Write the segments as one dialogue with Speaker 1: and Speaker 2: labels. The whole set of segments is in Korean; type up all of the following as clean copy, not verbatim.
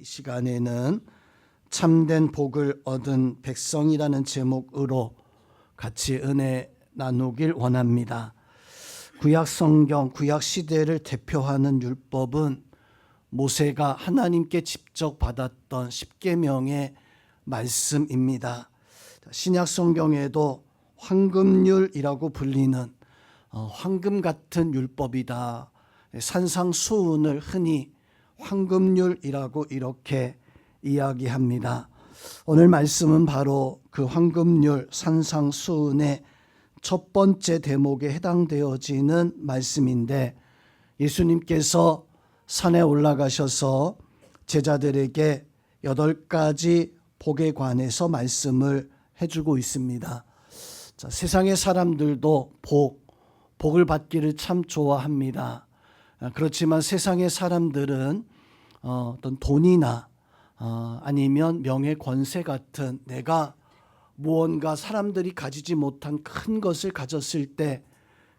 Speaker 1: 이 시간에는 참된 복을 얻은 백성이라는 제목으로 같이 은혜 나누길 원합니다. 구약 성경, 구약 시대를 대표하는 율법은 모세가 하나님께 직접 받았던 십계명의 말씀입니다. 신약 성경에도 황금률이라고 불리는 황금 같은 율법이다. 산상수훈을 흔히 황금률이라고 이렇게 이야기합니다. 오늘 말씀은 바로 그 황금률 산상수훈의 첫 번째 대목에 해당되어지는 말씀인데, 예수님께서 산에 올라가셔서 제자들에게 8가지 복에 관해서 말씀을 해주고 있습니다. 자, 세상의 사람들도 복을 받기를 참 좋아합니다. 그렇지만 세상의 사람들은 어떤 돈이나 아니면 명예 권세 같은 내가 무언가 사람들이 가지지 못한 큰 것을 가졌을 때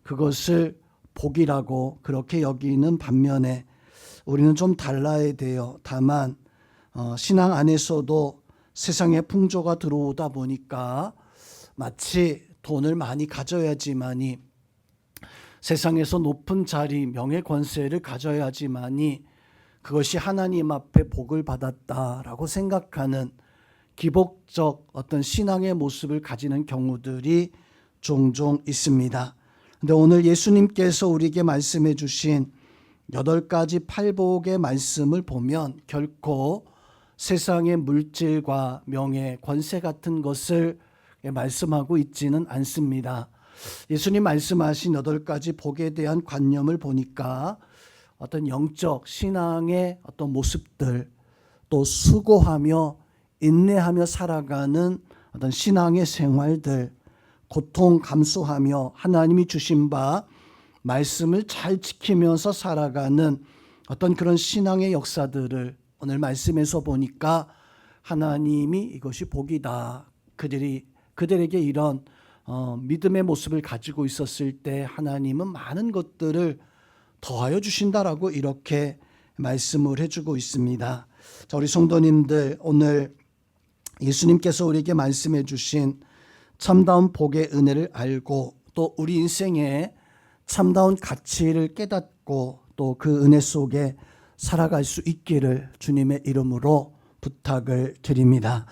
Speaker 1: 그것을 복이라고 그렇게 여기는 반면에 우리는 좀 달라야 돼요. 다만 신앙 안에서도 세상에 풍조가 들어오다 보니까 마치 돈을 많이 가져야지만이, 세상에서 높은 자리, 명예 권세를 가져야지만이 그것이 하나님 앞에 복을 받았다라고 생각하는 기복적 어떤 신앙의 모습을 가지는 경우들이 종종 있습니다. 그런데 오늘 예수님께서 우리에게 말씀해 주신 8가지 팔복의 말씀을 보면 결코 세상의 물질과 명예, 권세 같은 것을 말씀하고 있지는 않습니다. 예수님 말씀하신 8가지 복에 대한 관념을 보니까 어떤 영적 신앙의 어떤 모습들, 또 수고하며 인내하며 살아가는 어떤 신앙의 생활들, 고통 감수하며 하나님이 주신 바 말씀을 잘 지키면서 살아가는 어떤 그런 신앙의 역사들을 오늘 말씀에서 보니까 하나님이 이것이 복이다. 그들에게 이런 믿음의 모습을 가지고 있었을 때 하나님은 많은 것들을 더하여 주신다라고 이렇게 말씀을 해주고 있습니다. 자, 우리 성도님들, 오늘 예수님께서 우리에게 말씀해 주신 참다운 복의 은혜를 알고 또 우리 인생의 참다운 가치를 깨닫고 또 그 은혜 속에 살아갈 수 있기를 주님의 이름으로 부탁을 드립니다.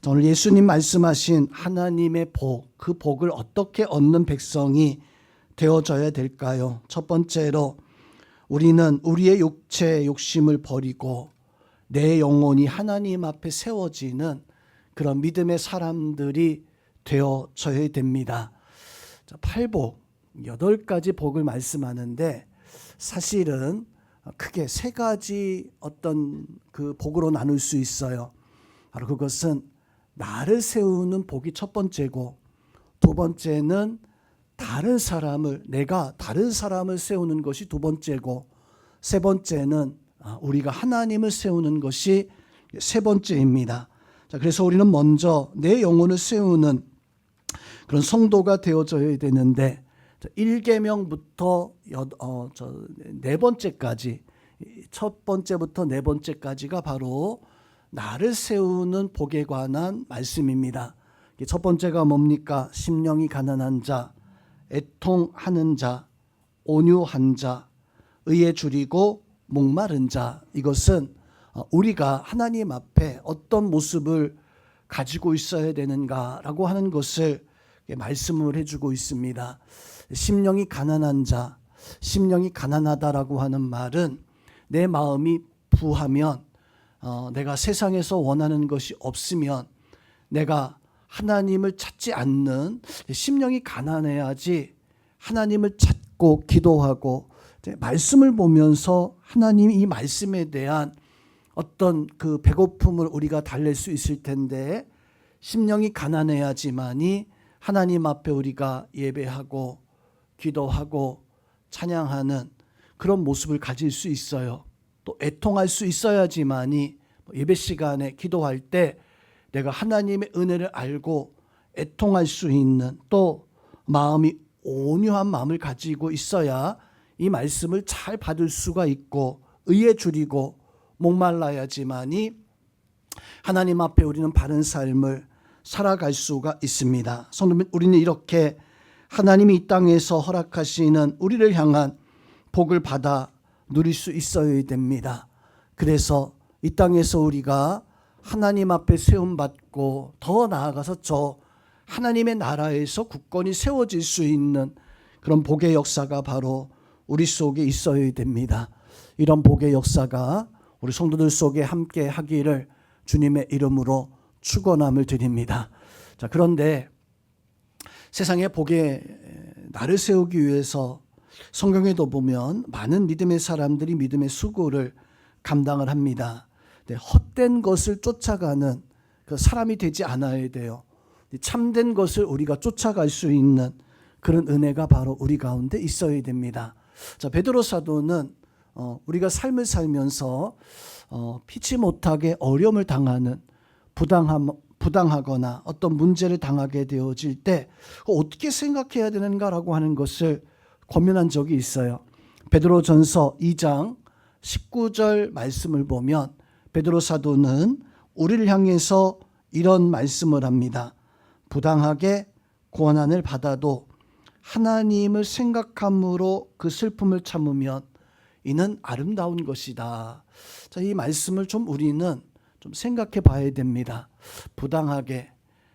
Speaker 1: 자, 오늘 예수님 말씀하신 하나님의 복, 그 복을 어떻게 얻는 백성이 되어져야 될까요? 첫 번째로 우리는 우리의 육체의 욕심을 버리고 내 영혼이 하나님 앞에 세워지는 그런 믿음의 사람들이 되어져야 됩니다. 자, 팔복, 8가지 복을 말씀하는데 사실은 크게 3가지 어떤 그 복으로 나눌 수 있어요. 바로 그것은 나를 세우는 복이 첫 번째고, 두 번째는 내가 다른 사람을 세우는 것이 두 번째고, 세 번째는 우리가 하나님을 세우는 것이 세 번째입니다. 자, 그래서 우리는 먼저 내 영혼을 세우는 그런 성도가 되어져야 되는데, 1계명부터 4번째까지, 첫 번째부터 4번째까지가 바로 나를 세우는 복에 관한 말씀입니다. 첫 번째가 뭡니까? 심령이 가난한 자, 애통하는 자, 온유한 자, 의에 줄이고 목마른 자. 이것은 우리가 하나님 앞에 어떤 모습을 가지고 있어야 되는가라고 하는 것을 말씀을 해주고 있습니다. 심령이 가난한 자, 심령이 가난하다라고 하는 말은 내 마음이 부하면, 내가 세상에서 원하는 것이 없으면, 내가 하나님을 찾지 않는, 심령이 가난해야지 하나님을 찾고 기도하고 말씀을 보면서 하나님이 이 말씀에 대한 어떤 그 배고픔을 우리가 달랠 수 있을 텐데, 심령이 가난해야지만이 하나님 앞에 우리가 예배하고 기도하고 찬양하는 그런 모습을 가질 수 있어요. 또 애통할 수 있어야지만이 예배 시간에 기도할 때 내가 하나님의 은혜를 알고 애통할 수 있는, 또 마음이 온유한 마음을 가지고 있어야 이 말씀을 잘 받을 수가 있고, 의에 줄이고 목말라야지만이 하나님 앞에 우리는 바른 삶을 살아갈 수가 있습니다. 성도님, 우리는 이렇게 하나님이 이 땅에서 허락하시는 우리를 향한 복을 받아 누릴 수 있어야 됩니다. 그래서 이 땅에서 우리가 하나님 앞에 세움받고 더 나아가서 저 하나님의 나라에서 굳건히 세워질 수 있는 그런 복의 역사가 바로 우리 속에 있어야 됩니다. 이런 복의 역사가 우리 성도들 속에 함께 하기를 주님의 이름으로 축원함을 드립니다. 자, 그런데 세상의 복에 나를 세우기 위해서 성경에도 보면 많은 믿음의 사람들이 믿음의 수고를 감당을 합니다. 헛된 것을 쫓아가는 그 사람이 되지 않아야 돼요. 참된 것을 우리가 쫓아갈 수 있는 그런 은혜가 바로 우리 가운데 있어야 됩니다. 자, 베드로 사도는 우리가 삶을 살면서 피치 못하게 어려움을 당하는 부당하거나 어떤 문제를 당하게 되어질 때 어떻게 생각해야 되는가라고 하는 것을 권면한 적이 있어요. 베드로전서 2장 19절 말씀을 보면 베드로 사도는 우리를 향해서 이런 말씀을 합니다. 부당하게 고난을 받아도 하나님을 생각함으로 그 슬픔을 참으면 이는 아름다운 것이다. 자, 이 말씀을 좀 우리는 좀 생각해 봐야 됩니다. 부당하게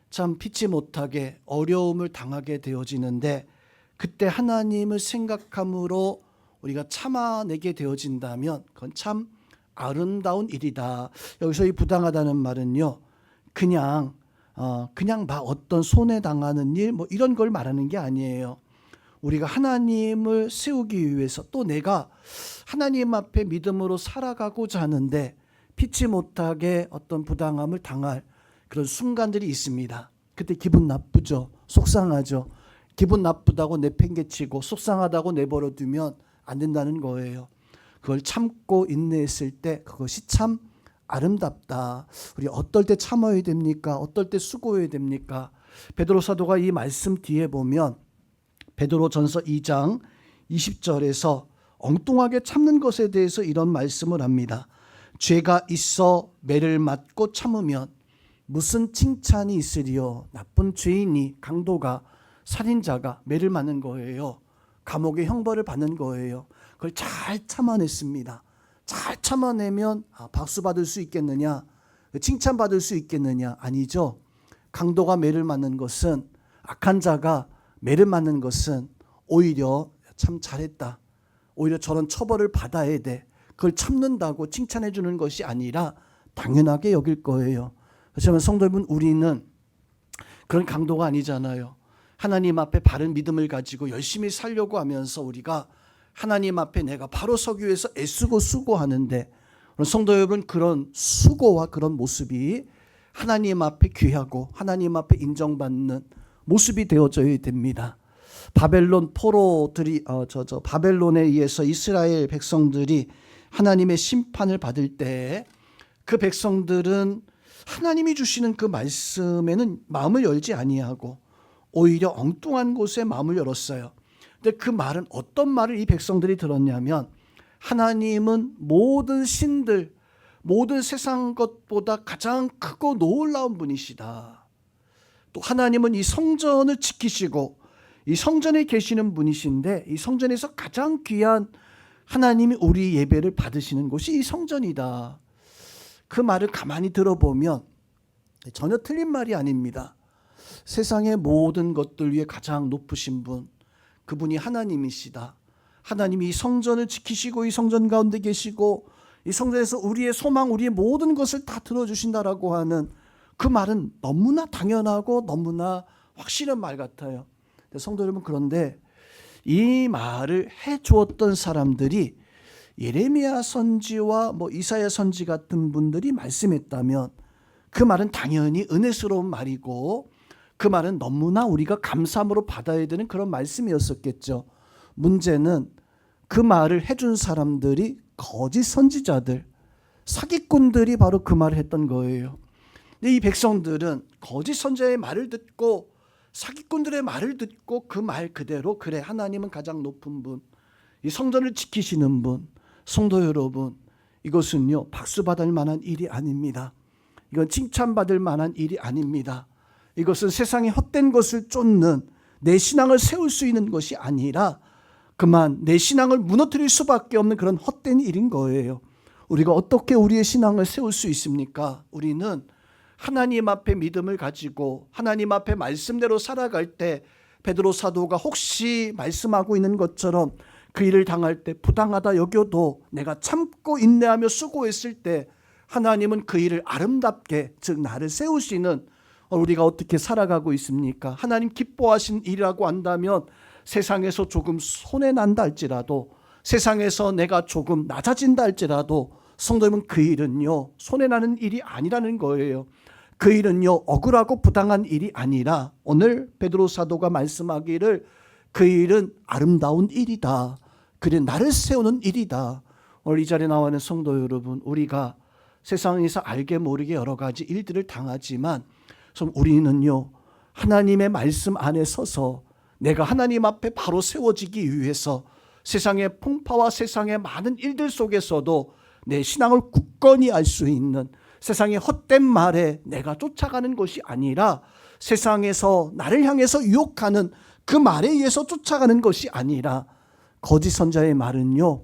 Speaker 1: 참 피치 못하게 어려움을 당하게 되어지는데 그때 하나님을 생각함으로 우리가 참아내게 되어진다면 그건 참 아름다운 일이다. 여기서 이 부당하다는 말은요, 그냥 막 어떤 손해 당하는 일 뭐 이런 걸 말하는 게 아니에요. 우리가 하나님을 세우기 위해서 또 내가 하나님 앞에 믿음으로 살아가고자 하는데 피치 못하게 어떤 부당함을 당할 그런 순간들이 있습니다. 그때 기분 나쁘죠. 속상하죠. 기분 나쁘다고 내팽개치고 속상하다고 내버려 두면 안 된다는 거예요. 그걸 참고 인내했을 때 그것이 참 아름답다. 우리 어떨 때 참아야 됩니까? 어떨 때 수고해야 됩니까? 베드로 사도가 이 말씀 뒤에 보면 베드로전서 2장 20절에서 엉뚱하게 참는 것에 대해서 이런 말씀을 합니다. 죄가 있어 매를 맞고 참으면 무슨 칭찬이 있으리요. 나쁜 죄인이, 강도가, 살인자가 매를 맞는 거예요. 감옥의 형벌을 받는 거예요. 그걸 잘 참아냈습니다. 잘 참아내면 박수 받을 수 있겠느냐, 칭찬 받을 수 있겠느냐? 아니죠. 강도가 매를 맞는 것은, 악한 자가 매를 맞는 것은 오히려 참 잘했다, 오히려 저런 처벌을 받아야 돼, 그걸 참는다고 칭찬해 주는 것이 아니라 당연하게 여길 거예요. 그렇지만 성도 여러분, 우리는 그런 강도가 아니잖아요. 하나님 앞에 바른 믿음을 가지고 열심히 살려고 하면서 우리가 하나님 앞에 내가 바로 서기 위해서 애쓰고 수고하는데, 성도 여러분, 그런 수고와 그런 모습이 하나님 앞에 귀하고 하나님 앞에 인정받는 모습이 되어져야 됩니다. 바벨론 포로들이 바벨론에 의해서 이스라엘 백성들이 하나님의 심판을 받을 때 그 백성들은 하나님이 주시는 그 말씀에는 마음을 열지 아니하고 오히려 엉뚱한 곳에 마음을 열었어요. 근데 그 말은, 어떤 말을 이 백성들이 들었냐면, 하나님은 모든 신들, 모든 세상 것보다 가장 크고 놀라운 분이시다. 또 하나님은 이 성전을 지키시고 이 성전에 계시는 분이신데, 이 성전에서 가장 귀한 하나님이 우리 예배를 받으시는 곳이 이 성전이다. 그 말을 가만히 들어보면 전혀 틀린 말이 아닙니다. 세상의 모든 것들 위에 가장 높으신 분, 그분이 하나님이시다. 하나님이 이 성전을 지키시고 이 성전 가운데 계시고 이 성전에서 우리의 소망, 우리의 모든 것을 다 들어주신다라고 하는 그 말은 너무나 당연하고 너무나 확실한 말 같아요. 성도 여러분, 그런데 이 말을 해주었던 사람들이 예레미야 선지와 이사야 선지 같은 분들이 말씀했다면 그 말은 당연히 은혜스러운 말이고 그 말은 너무나 우리가 감사함으로 받아야 되는 그런 말씀이었었겠죠. 문제는 그 말을 해준 사람들이 거짓 선지자들, 사기꾼들이 바로 그 말을 했던 거예요. 근데 이 백성들은 거짓 선지자의 말을 듣고 사기꾼들의 말을 듣고 그 말 그대로, 그래, 하나님은 가장 높은 분, 이 성전을 지키시는 분. 성도 여러분, 이것은요 박수 받을 만한 일이 아닙니다. 이건 칭찬받을 만한 일이 아닙니다. 이것은 세상의 헛된 것을 쫓는 내 신앙을 세울 수 있는 것이 아니라 그만 내 신앙을 무너뜨릴 수밖에 없는 그런 헛된 일인 거예요. 우리가 어떻게 우리의 신앙을 세울 수 있습니까? 우리는 하나님 앞에 믿음을 가지고 하나님 앞에 말씀대로 살아갈 때 베드로 사도가 혹시 말씀하고 있는 것처럼 그 일을 당할 때 부당하다 여겨도 내가 참고 인내하며 수고했을 때 하나님은 그 일을 아름답게, 즉 나를 세우시는, 우리가 어떻게 살아가고 있습니까? 하나님 기뻐하신 일이라고 한다면 세상에서 조금 손해난다 할지라도, 세상에서 내가 조금 낮아진다 할지라도 성도님은 그 일은요 손해나는 일이 아니라는 거예요. 그 일은요 억울하고 부당한 일이 아니라 오늘 베드로 사도가 말씀하기를 그 일은 아름다운 일이다. 그래 나를 세우는 일이다. 오늘 이 자리에 나와 있는 성도 여러분, 우리가 세상에서 알게 모르게 여러 가지 일들을 당하지만 우리는요 하나님의 말씀 안에 서서 내가 하나님 앞에 바로 세워지기 위해서 세상의 풍파와 세상의 많은 일들 속에서도 내 신앙을 굳건히 알 수 있는, 세상의 헛된 말에 내가 쫓아가는 것이 아니라 세상에서 나를 향해서 유혹하는 그 말에 의해서 쫓아가는 것이 아니라 거짓 선자의 말은요,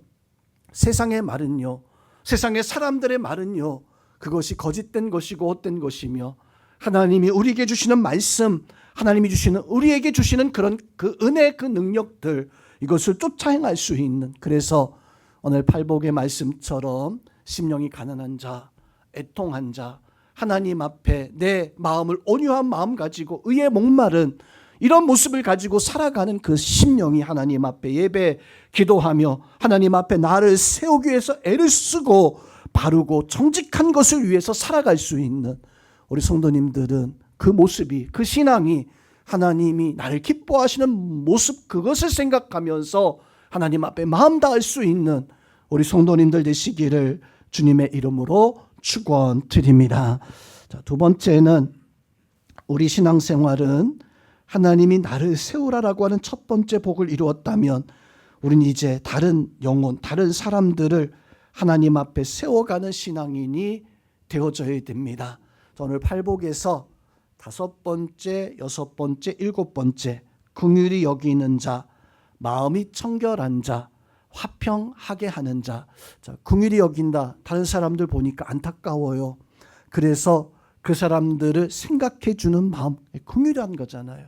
Speaker 1: 세상의 말은요, 세상의 사람들의 말은요 그것이 거짓된 것이고 헛된 것이며 하나님이 우리에게 주시는 말씀, 하나님이 주시는 우리에게 주시는 그런 그 은혜, 그 능력들, 이것을 쫓아 행할 수 있는, 그래서 오늘 팔복의 말씀처럼 심령이 가난한 자, 애통한 자, 하나님 앞에 내 마음을 온유한 마음 가지고 의에 목마른 이런 모습을 가지고 살아가는 그 심령이 하나님 앞에 예배 기도하며 하나님 앞에 나를 세우기 위해서 애를 쓰고 바르고 정직한 것을 위해서 살아갈 수 있는 우리 성도님들은 그 모습이, 그 신앙이 하나님이 나를 기뻐하시는 모습, 그것을 생각하면서 하나님 앞에 마음 다할 수 있는 우리 성도님들 되시기를 주님의 이름으로 축원드립니다. 자, 두 번째는 우리 신앙생활은 하나님이 나를 세우라라고 하는 첫 번째 복을 이루었다면 우리는 이제 다른 영혼, 다른 사람들을 하나님 앞에 세워가는 신앙인이 되어져야 됩니다. 오늘 팔복에서 다섯 번째, 여섯 번째, 일곱 번째, 긍휼히 여기는 자, 마음이 청결한 자, 화평하게 하는 자. 자, 긍휼히 여긴다. 다른 사람들 보니까 안타까워요. 그래서 그 사람들을 생각해 주는 마음, 긍휼한 거잖아요.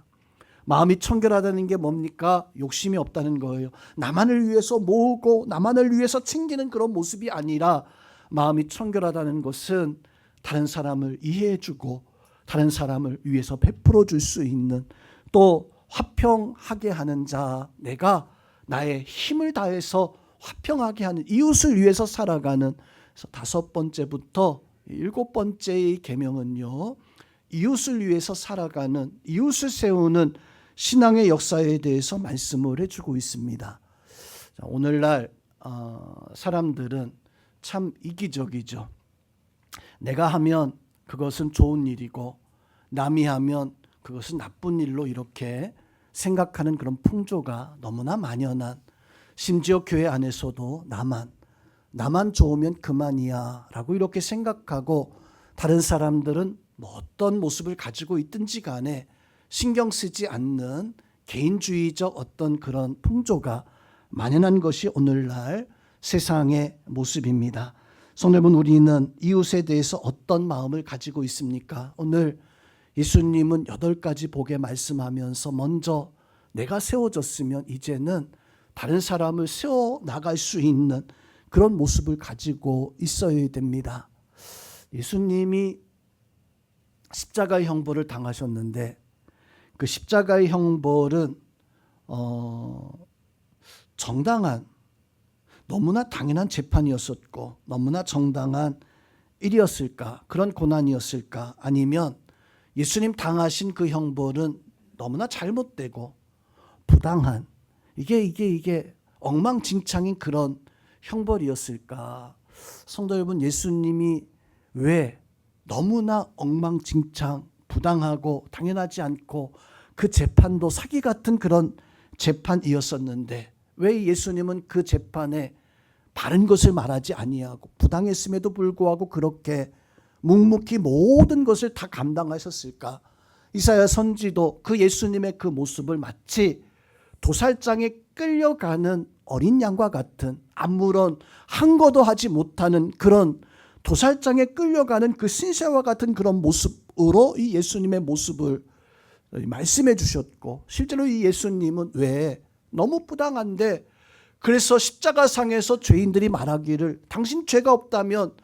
Speaker 1: 마음이 청결하다는 게 뭡니까? 욕심이 없다는 거예요. 나만을 위해서 모으고 나만을 위해서 챙기는 그런 모습이 아니라, 마음이 청결하다는 것은 다른 사람을 이해해 주고 다른 사람을 위해서 베풀어 줄 수 있는, 또 화평하게 하는 자, 내가 나의 힘을 다해서 화평하게 하는, 이웃을 위해서 살아가는. 그래서 다섯 번째부터 일곱 번째의 계명은요, 이웃을 위해서 살아가는, 이웃을 세우는 신앙의 역사에 대해서 말씀을 해주고 있습니다. 자, 오늘날 사람들은 참 이기적이죠. 내가 하면 그것은 좋은 일이고 남이 하면 그것은 나쁜 일로 이렇게 생각하는 그런 풍조가 너무나 만연한, 심지어 교회 안에서도 나만 좋으면 그만이야 라고 이렇게 생각하고 다른 사람들은 뭐 어떤 모습을 가지고 있든지 간에 신경 쓰지 않는 개인주의적 어떤 그런 풍조가 만연한 것이 오늘날 세상의 모습입니다. 성도 여러분, 우리는 이웃에 대해서 어떤 마음을 가지고 있습니까? 오늘 예수님은 8가지 복에 말씀하면서 먼저 내가 세워졌으면 이제는 다른 사람을 세워나갈 수 있는 그런 모습을 가지고 있어야 됩니다. 예수님이 십자가의 형벌을 당하셨는데 그 십자가의 형벌은 정당한, 너무나 당연한 재판이었었고 너무나 정당한 일이었을까? 그런 고난이었을까? 아니면 예수님 당하신 그 형벌은 너무나 잘못되고 부당한, 이게 엉망진창인 그런 형벌이었을까? 성도 여러분, 예수님이 왜 너무나 엉망진창, 부당하고 당연하지 않고 그 재판도 사기 같은 그런 재판이었었는데 왜 예수님은 그 재판에 바른 것을 말하지 아니하고 부당했음에도 불구하고 그렇게 묵묵히 모든 것을 다 감당하셨을까? 이사야 선지도 그 예수님의 그 모습을 마치 도살장에 끌려가는 어린 양과 같은, 아무런 항거도 하지 못하는 그런 도살장에 끌려가는 그 신세와 같은 그런 모습으로 이 예수님의 모습을 말씀해 주셨고, 실제로 이 예수님은 왜 너무 부당한데, 그래서 십자가상에서 죄인들이 말하기를 당신 죄가 없다면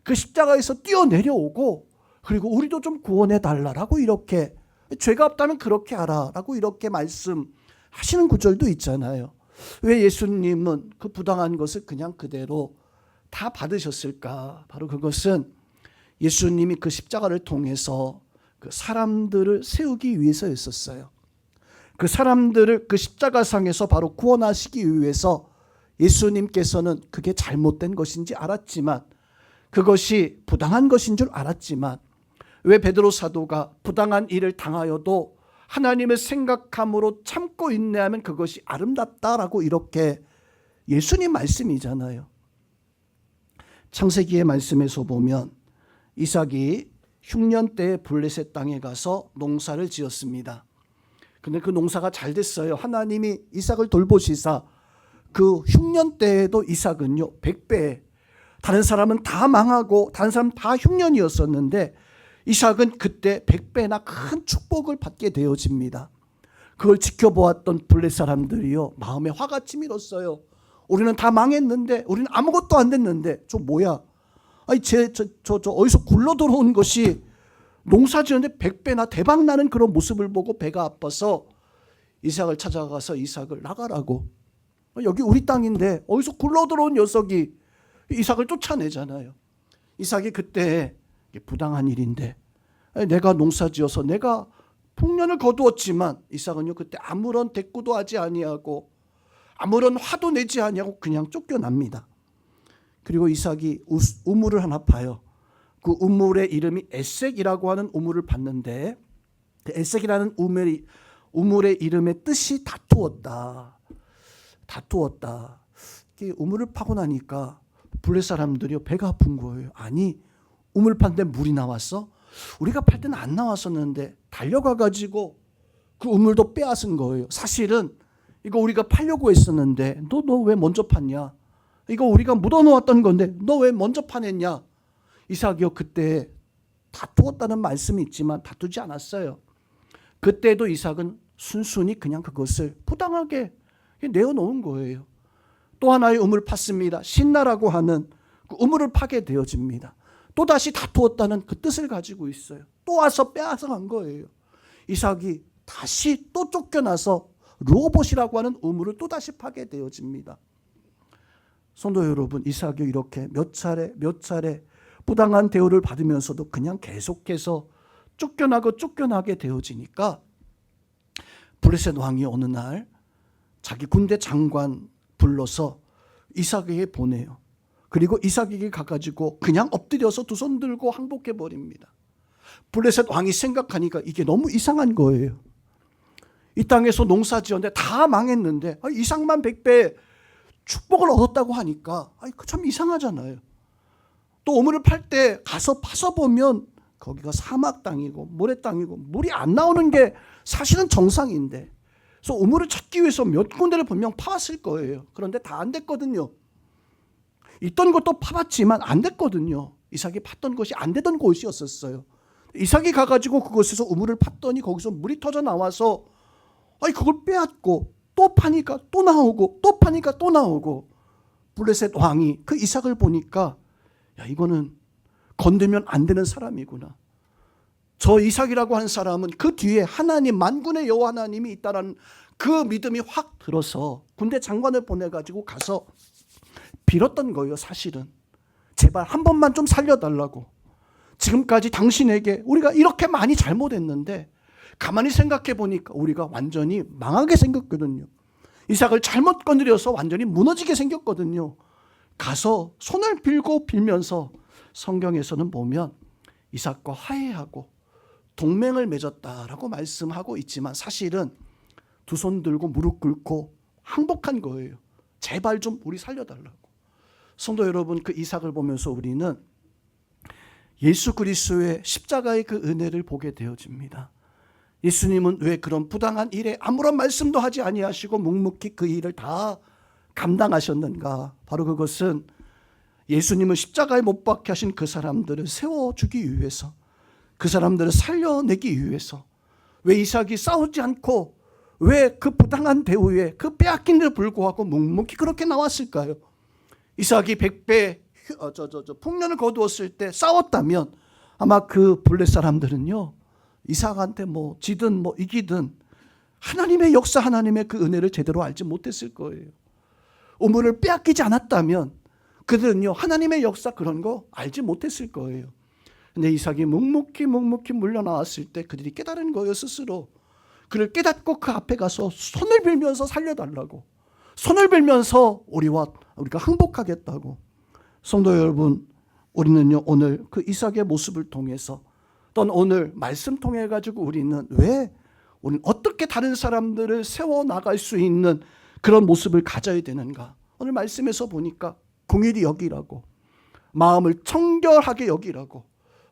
Speaker 1: 그 십자가에서 뛰어내려오고 그리고 우리도 좀 구원해 달라라고, 이렇게 죄가 없다면 그렇게 하라라고 이렇게 말씀하시는 구절도 있잖아요. 왜 예수님은 그 부당한 것을 그냥 그대로 다 받으셨을까? 바로 그것은 예수님이 그 십자가를 통해서 그 사람들을 세우기 위해서였었어요. 그 사람들을 그 십자가상에서 바로 구원하시기 위해서 예수님께서는 그게 잘못된 것인지 알았지만, 그것이 부당한 것인 줄 알았지만, 왜 베드로 사도가 부당한 일을 당하여도 하나님을 생각함으로 참고 인내하면 그것이 아름답다라고, 이렇게 예수님 말씀이잖아요. 창세기의 말씀에서 보면 이삭이 흉년 때에 블레셋 땅에 가서 농사를 지었습니다. 근데 그 농사가 잘 됐어요. 하나님이 이삭을 돌보시사 그 흉년 때에도 이삭은요 100배, 다른 사람은 다 망하고 다른 사람은 다 흉년이었었는데 이삭은 그때 100배나 큰 축복을 받게 되어집니다. 그걸 지켜보았던 블레셋 사람들이요 마음에 화가 치밀었어요. 우리는 다 망했는데, 우리는 아무것도 안 됐는데 저 뭐야, 아니 저 어디서 굴러 들어온 것이 농사 지었는데 100배나 대박 나는 그런 모습을 보고 배가 아파서 이삭을 찾아가서 이삭을 나가라고, 여기 우리 땅인데 어디서 굴러 들어온 녀석이 이삭을 쫓아내잖아요. 이삭이 그때 부당한 일인데, 내가 농사 지어서 내가 풍년을 거두었지만, 이삭은요 그때 아무런 대꾸도 하지 아니하고 아무런 화도 내지 아니하고 그냥 쫓겨납니다. 그리고 이삭이 우물을 하나 파요. 그 우물의 이름이 에색이라고 하는 우물을 봤는데, 그 에색이라는 우물의 이름의 뜻이 다투었다. 우물을 파고 나니까 블레셋 사람들이 배가 아픈 거예요. 아니, 우물 판데 물이 나왔어? 우리가 팔 때는 안 나왔었는데 달려가 가지고 그 우물도 빼앗은 거예요. 사실은 이거 우리가 팔려고 했었는데 너 왜 먼저 팠냐? 이거 우리가 묻어놓았던 건데 너 왜 먼저 파냈냐? 이삭이요 그때 다투었다는 말씀이 있지만 다투지 않았어요. 그때도 이삭은 순순히 그냥 그것을 부당하게 내어놓은 거예요. 또 하나의 우물을 팠습니다. 신나라고 하는 그 우물을 파게 되어집니다. 또다시 다투었다는 그 뜻을 가지고 있어요. 또 와서 빼앗아간 거예요. 이삭이 다시 또 쫓겨나서 르호봇이라고 하는 우물을 또다시 파게 되어집니다. 성도 여러분, 이삭이 이렇게 몇 차례 부당한 대우를 받으면서도 그냥 계속해서 쫓겨나게 되어지니까 블레셋 왕이 어느 날 자기 군대 장관 불러서 이삭에게 보내요. 그리고 이삭에게 가가지고 그냥 엎드려서 두 손 들고 항복해 버립니다. 블레셋 왕이 생각하니까 이게 너무 이상한 거예요. 이 땅에서 농사 지었는데 다 망했는데 이삭만 100배 축복을 얻었다고 하니까 참 이상하잖아요. 또 우물을 팔 때 가서 파서 보면 거기가 사막 땅이고 모래 땅이고 물이 안 나오는 게 사실은 정상인데, 그래서 우물을 찾기 위해서 몇 군데를 분명 파왔을 거예요. 그런데 다 안 됐거든요. 있던 것도 파봤지만 안 됐거든요. 이삭이 팠던 것이 안 되던 곳이었었어요. 이삭이 가가지고 그곳에서 우물을 팠더니 거기서 물이 터져 나와서 그걸 빼앗고 또 파니까 또 나오고 또 파니까 또 나오고, 블레셋 왕이 그 이삭을 보니까 야, 이거는 건들면 안 되는 사람이구나. 저 이삭이라고 한 사람은 그 뒤에 하나님, 만군의 여호와 하나님이 있다는 그 믿음이 확 들어서 군대 장관을 보내가지고 가서 빌었던 거예요. 사실은 제발 한 번만 좀 살려달라고. 지금까지 당신에게 우리가 이렇게 많이 잘못했는데 가만히 생각해 보니까 우리가 완전히 망하게 생겼거든요. 이삭을 잘못 건드려서 완전히 무너지게 생겼거든요. 가서 손을 빌면서 성경에서는 보면 이삭과 화해하고 동맹을 맺었다라고 말씀하고 있지만 사실은 두 손 들고 무릎 꿇고 항복한 거예요. 제발 좀 우리 살려달라고. 성도 여러분, 그 이삭을 보면서 우리는 예수 그리스도의 십자가의 그 은혜를 보게 되어집니다. 예수님은 왜 그런 부당한 일에 아무런 말씀도 하지 아니하시고 묵묵히 그 일을 다 감당하셨는가? 바로 그것은 예수님을 십자가에 못 박게 하신 그 사람들을 세워주기 위해서, 그 사람들을 살려내기 위해서. 왜 이삭이 싸우지 않고 왜 그 부당한 대우에, 그 빼앗긴 데 불구하고 묵묵히 그렇게 나왔을까요? 이삭이 100배 풍년을 거두었을 때 싸웠다면 아마 그 블레 사람들은요, 이삭한테 뭐 지든 뭐 이기든 하나님의 역사, 하나님의 그 은혜를 제대로 알지 못했을 거예요. 우물을 빼앗기지 않았다면 그들은요, 하나님의 역사 그런 거 알지 못했을 거예요. 근데 이삭이 묵묵히 물러나왔을 때 그들이 깨달은 거예요. 스스로 그를 깨닫고 그 앞에 가서 손을 빌면서 살려달라고, 손을 빌면서 우리가 항복하겠다고. 성도 여러분, 우리는요, 오늘 그 이삭의 모습을 통해서, 또는 오늘 말씀 통해 가지고 우리는 우리는 어떻게 다른 사람들을 세워나갈 수 있는 그런 모습을 가져야 되는가? 오늘 말씀에서 보니까 긍휼히 여기라고, 마음을 청결하게 여기라고,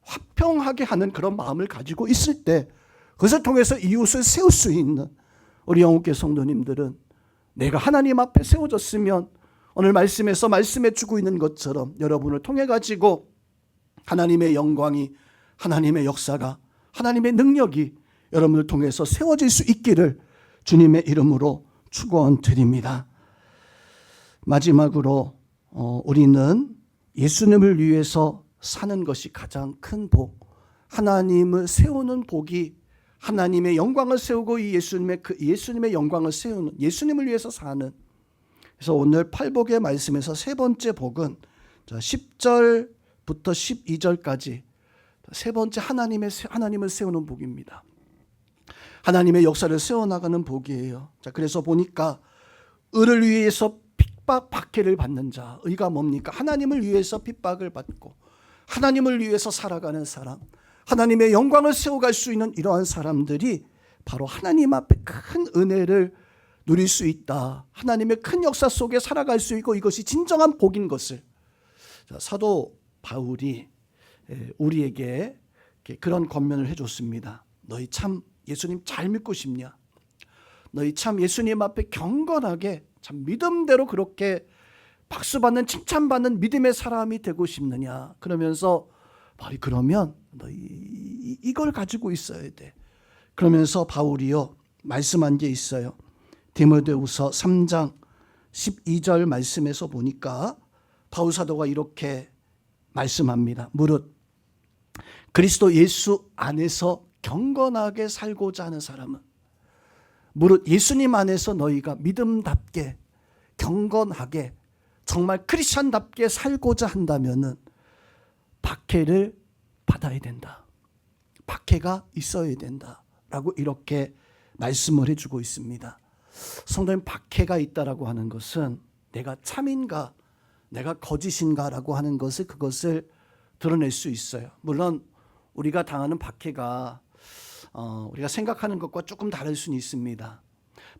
Speaker 1: 화평하게 하는 그런 마음을 가지고 있을 때 그것을 통해서 이웃을 세울 수 있는 우리 영국계 성도님들은, 내가 하나님 앞에 세워졌으면 오늘 말씀에서 말씀해 주고 있는 것처럼 여러분을 통해 가지고 하나님의 영광이, 하나님의 역사가, 하나님의 능력이 여러분을 통해서 세워질 수 있기를 주님의 이름으로 축원드립니다. 마지막으로 우리는 예수님을 위해서 사는 것이 가장 큰 복, 하나님을 세우는 복이, 하나님의 영광을 세우고 이 예수님의 영광을 세우는, 예수님을 위해서 사는. 그래서 오늘 팔복의 말씀에서 세 번째 복은 10절부터 12절까지 세 번째 하나님을 세우는 복입니다. 하나님의 역사를 세워나가는 복이에요. 자, 그래서 보니까 의를 위해서 핍박 박해를 받는 자, 의가 뭡니까? 하나님을 위해서 핍박을 받고 하나님을 위해서 살아가는 사람, 하나님의 영광을 세워갈 수 있는 이러한 사람들이 바로 하나님 앞에 큰 은혜를 누릴 수 있다. 하나님의 큰 역사 속에 살아갈 수 있고 이것이 진정한 복인 것을, 사도 바울이 우리에게 그런 권면을 해줬습니다. 너희 참 예수님 잘 믿고 싶냐? 너희 참 예수님 앞에 경건하게 참 믿음대로 그렇게 박수받는, 칭찬받는 믿음의 사람이 되고 싶느냐? 그러면서 바울이, 그러면 너희 이걸 가지고 있어야 돼. 그러면서 바울이요 말씀한 게 있어요. 디모데후서 3장 12절 말씀에서 보니까 바울 사도가 이렇게 말씀합니다. 무릇 그리스도 예수 안에서 경건하게 살고자 하는 사람은, 무릇 예수님 안에서 너희가 믿음답게 경건하게 정말 크리스찬답게 살고자 한다면은 박해를 받아야 된다. 박해가 있어야 된다라고 이렇게 말씀을 해주고 있습니다. 성도님, 박해가 있다라고 하는 것은 내가 참인가, 내가 거짓인가라고 하는 것을, 그것을 드러낼 수 있어요. 물론 우리가 당하는 박해가 우리가 생각하는 것과 조금 다를 수는 있습니다.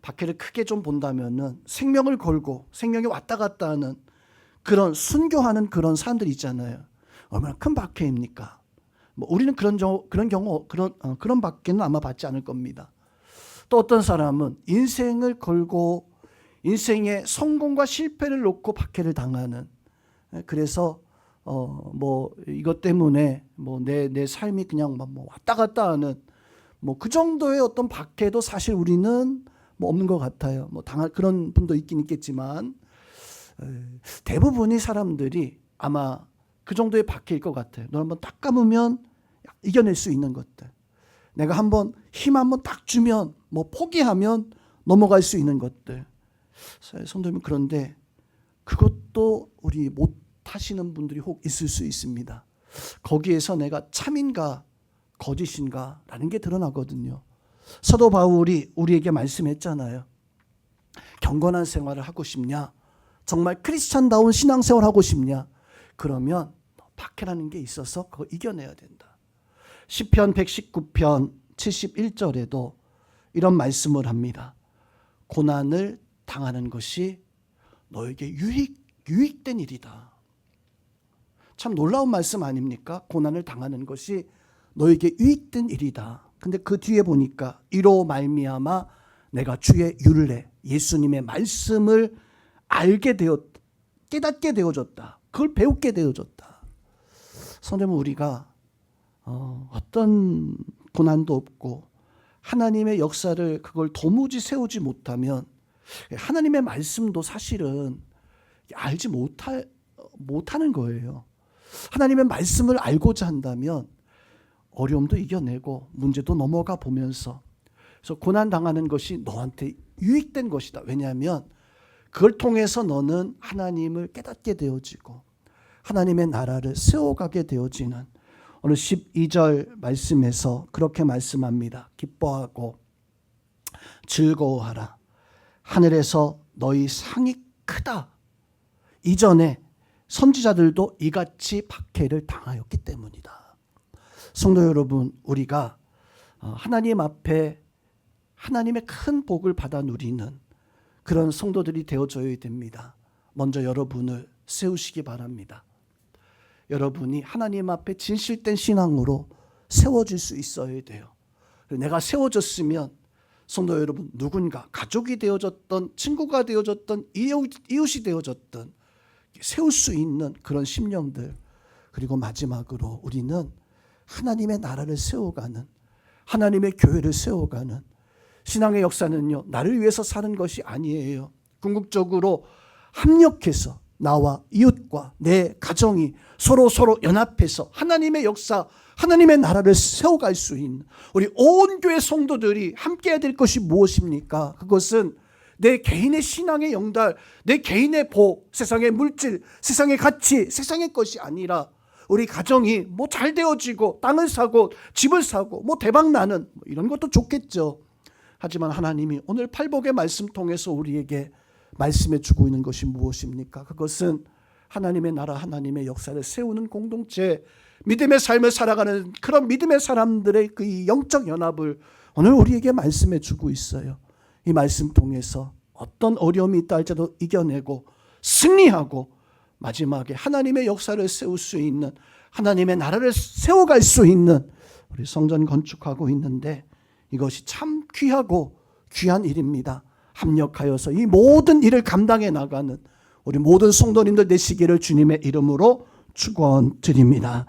Speaker 1: 박해를 크게 좀 본다면은 생명을 걸고 생명이 왔다 갔다 하는 그런 순교하는 그런 사람들이 있잖아요. 얼마나 큰 박해입니까? 우리는 그런 박해는 아마 받지 않을 겁니다. 또 어떤 사람은 인생을 걸고 인생의 성공과 실패를 놓고 박해를 당하는, 그래서 이것 때문에 내 삶이 그냥 왔다 갔다 하는 그 정도의 어떤 박해도 사실 우리는 없는 것 같아요. 당할 그런 분도 있긴 있겠지만 대부분의 사람들이 아마 그 정도의 박해일 것 같아요. 눈 한번 딱 감으면 이겨낼 수 있는 것들, 내가 한번 힘 한번 딱 주면 포기하면 넘어갈 수 있는 것들. 성도님, 그런데 그것도 우리 못 하시는 분들이 혹 있을 수 있습니다. 거기에서 내가 참인가 거짓인가 라는 게 드러나거든요. 사도 바울이 우리에게 말씀했잖아요. 경건한 생활을 하고 싶냐? 정말 크리스찬다운 신앙생활을 하고 싶냐? 그러면 박해라는 게 있어서 그거 이겨내야 된다. 시편 119편 71절에도 이런 말씀을 합니다. 고난을 당하는 것이 너에게 유익된 일이다. 참 놀라운 말씀 아닙니까? 고난을 당하는 것이 너에게 유익된 일이다. 근데 그 뒤에 보니까 이로 말미암아 내가 주의 율례, 예수님의 말씀을 알게 되었다. 깨닫게 되어졌다. 그걸 배우게 되어졌다. 성도님은 우리가 어떤 고난도 없고 하나님의 역사를 그걸 도무지 세우지 못하면 하나님의 말씀도 사실은 알지 못하는 거예요. 하나님의 말씀을 알고자 한다면 어려움도 이겨내고 문제도 넘어가 보면서, 그래서 고난 당하는 것이 너한테 유익된 것이다. 왜냐하면 그걸 통해서 너는 하나님을 깨닫게 되어지고 하나님의 나라를 세워가게 되어지는, 오늘 12절 말씀에서 그렇게 말씀합니다. 기뻐하고 즐거워하라. 하늘에서 너희 상이 크다. 이전에 선지자들도 이같이 박해를 당하였기 때문이다. 성도 여러분, 우리가 하나님 앞에 하나님의 큰 복을 받아 누리는 그런 성도들이 되어줘야 됩니다. 먼저 여러분을 세우시기 바랍니다. 여러분이 하나님 앞에 진실된 신앙으로 세워질 수 있어야 돼요. 내가 세워졌으면 성도 여러분, 누군가 가족이 되어졌던, 친구가 되어졌던, 이웃이 되어졌던 세울 수 있는 그런 심령들, 그리고 마지막으로 우리는 하나님의 나라를 세워가는, 하나님의 교회를 세워가는, 신앙의 역사는요 나를 위해서 사는 것이 아니에요. 궁극적으로 합력해서 나와 이웃과 내 가정이 서로 연합해서 하나님의 역사, 하나님의 나라를 세워갈 수 있는 우리 온 교회 성도들이 함께 해야 될 것이 무엇입니까? 그것은 내 개인의 신앙의 영달, 내 개인의 복, 세상의 물질, 세상의 가치, 세상의 것이 아니라 우리 가정이 뭐 잘 되어지고 땅을 사고 집을 사고 뭐 대박 나는 이런 것도 좋겠죠. 하지만 하나님이 오늘 팔복의 말씀 통해서 우리에게 말씀해 주고 있는 것이 무엇입니까? 그것은 하나님의 나라, 하나님의 역사를 세우는 공동체, 믿음의 삶을 살아가는 그런 믿음의 사람들의 그 영적 연합을 오늘 우리에게 말씀해 주고 있어요. 이 말씀 통해서 어떤 어려움이 있다 할지라도 이겨내고 승리하고 마지막에 하나님의 역사를 세울 수 있는, 하나님의 나라를 세워갈 수 있는 우리 성전 건축하고 있는데, 이것이 참 귀하고 귀한 일입니다. 합력하여서 이 모든 일을 감당해 나가는 우리 모든 성도님들 되시기를 주님의 이름으로 축원드립니다.